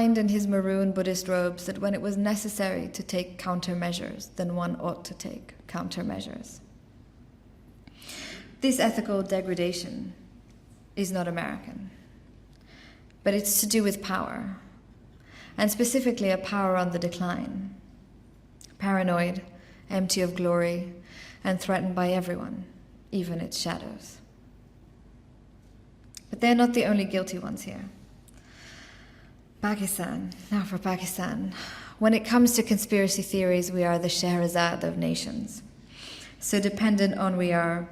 in his maroon Buddhist robes that when it was necessary to take countermeasures, then one ought to take countermeasures. This ethical degradation is not American, but it's to do with power, and specifically a power on the decline, paranoid, empty of glory, and threatened by everyone, even its shadows. But they're not the only guilty ones here. Pakistan. Now for Pakistan. When it comes to conspiracy theories, we are the Scheherazade of nations. So dependent we are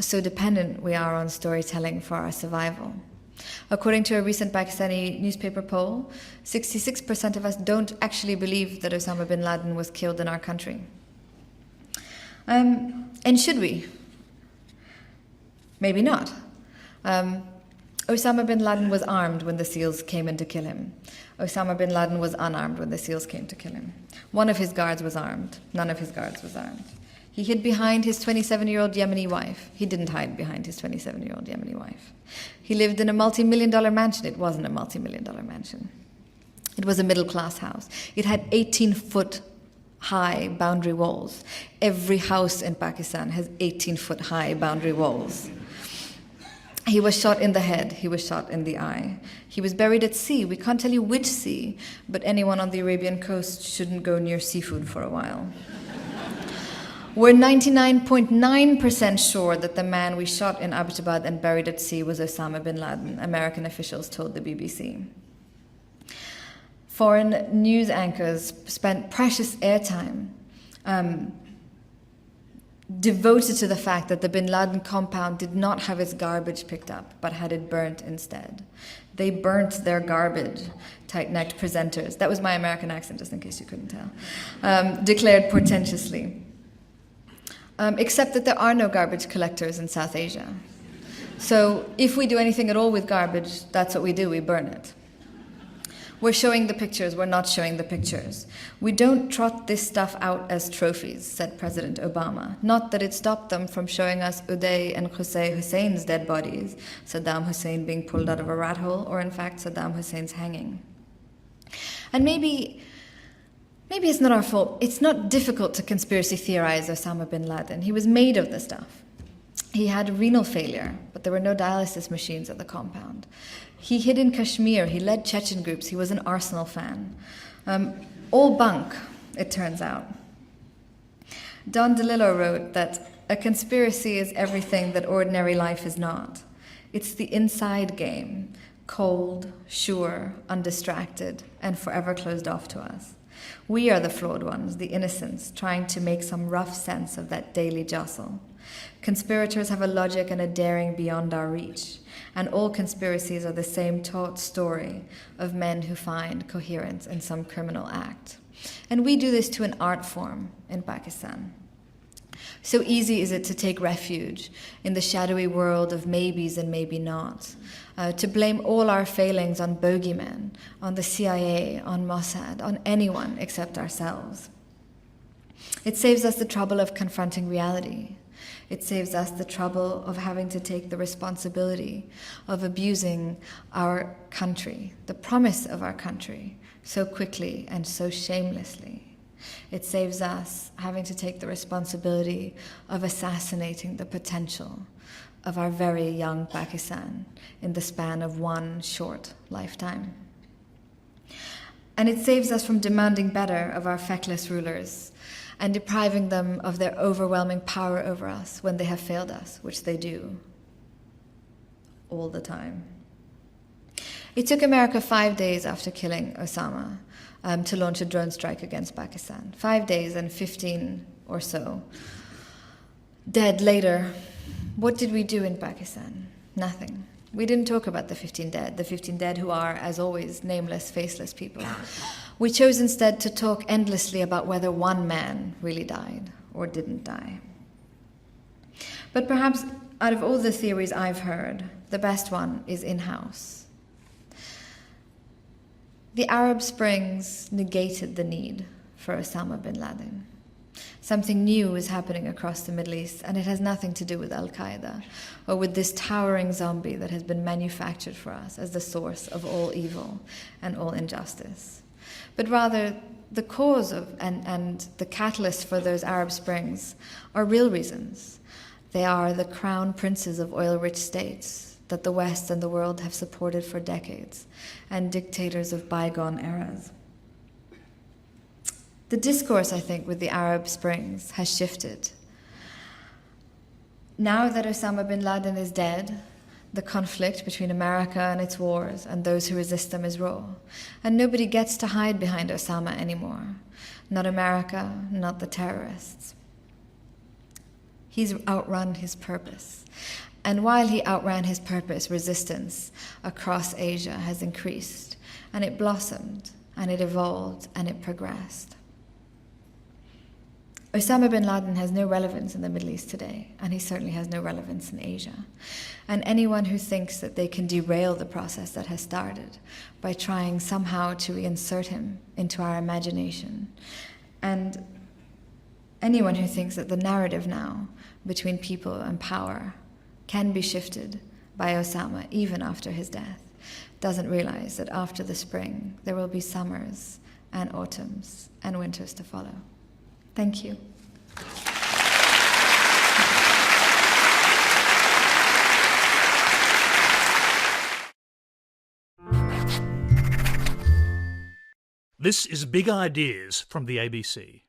on storytelling for our survival. According to a recent Pakistani newspaper poll, 66% of us don't actually believe that Osama bin Laden was killed in our country. And should we? Maybe not. Osama bin Laden was armed when the SEALs came in to kill him. Osama bin Laden was unarmed when the SEALs came to kill him. One of his guards was armed. None of his guards was armed. He hid behind his 27-year-old Yemeni wife. He didn't hide behind his 27-year-old Yemeni wife. He lived in a multi-million-dollar mansion. It wasn't a multi-million-dollar mansion. It was a middle-class house. It had 18-foot high boundary walls. Every house in Pakistan has 18-foot high boundary walls. He was shot in the head. He was shot in the eye. He was buried at sea. We can't tell you which sea, but anyone on the Arabian coast shouldn't go near seafood for a while. We're 99.9% sure that the man we shot in Abbottabad and buried at sea was Osama bin Laden, American officials told the BBC. Foreign news anchors spent precious airtime devoted to the fact that the bin Laden compound did not have its garbage picked up, but had it burnt instead. They burnt their garbage, tight-necked presenters. That was my American accent, just in case you couldn't tell. Declared portentously. Except that there are no garbage collectors in South Asia. So if we do anything at all with garbage, that's what we do, we burn it. We're showing the pictures, we're not showing the pictures. We don't trot this stuff out as trophies, said President Obama. Not that it stopped them from showing us Uday and Qusay Hussein's dead bodies, Saddam Hussein being pulled out of a rat hole, or in fact Saddam Hussein's hanging. And maybe it's not our fault. It's not difficult to conspiracy theorize Osama bin Laden. He was made of the stuff. He had renal failure, but there were no dialysis machines at the compound. He hid in Kashmir. He led Chechen groups. He was an Arsenal fan. All bunk, it turns out. Don DeLillo wrote that a conspiracy is everything that ordinary life is not. It's the inside game, cold, sure, undistracted, and forever closed off to us. We are the flawed ones, the innocents, trying to make some rough sense of that daily jostle. Conspirators have a logic and a daring beyond our reach, and all conspiracies are the same taut story of men who find coherence in some criminal act. And we do this to an art form in Pakistan. So easy is it to take refuge in the shadowy world of maybes and maybe nots, to blame all our failings on bogeymen, on the CIA, on Mossad, on anyone except ourselves. It saves us the trouble of confronting reality. It saves us the trouble of having to take the responsibility of abusing our country, the promise of our country, so quickly and so shamelessly. It saves us having to take the responsibility of assassinating the potential of our very young Pakistan in the span of one short lifetime. And it saves us from demanding better of our feckless rulers and depriving them of their overwhelming power over us when they have failed us, which they do all the time. It took America 5 days after killing Osama to launch a drone strike against Pakistan. 5 days and 15 or so dead later. What did we do in Pakistan? Nothing. We didn't talk about the 15 dead who are, as always, nameless, faceless people. We chose instead to talk endlessly about whether one man really died or didn't die. But perhaps out of all the theories I've heard, the best one is in-house. The Arab Springs negated the need for Osama bin Laden. Something new is happening across the Middle East, and it has nothing to do with Al-Qaeda or with this towering zombie that has been manufactured for us as the source of all evil and all injustice. But rather, the cause of and the catalyst for those Arab Springs are real reasons. They are the crown princes of oil-rich states that the West and the world have supported for decades, and dictators of bygone eras. The discourse, I think, with the Arab Springs has shifted. Now that Osama bin Laden is dead, the conflict between America and its wars and those who resist them is raw. And nobody gets to hide behind Osama anymore. Not America, not the terrorists. He's outrun his purpose. And while he outran his purpose, resistance across Asia has increased, and it blossomed, and it evolved, and it progressed. Osama bin Laden has no relevance in the Middle East today, and he certainly has no relevance in Asia. And anyone who thinks that they can derail the process that has started by trying somehow to reinsert him into our imagination, and anyone who thinks that the narrative now between people and power can be shifted by Osama even after his death, doesn't realize that after the spring there will be summers and autumns and winters to follow. Thank you. This is Big Ideas from the ABC.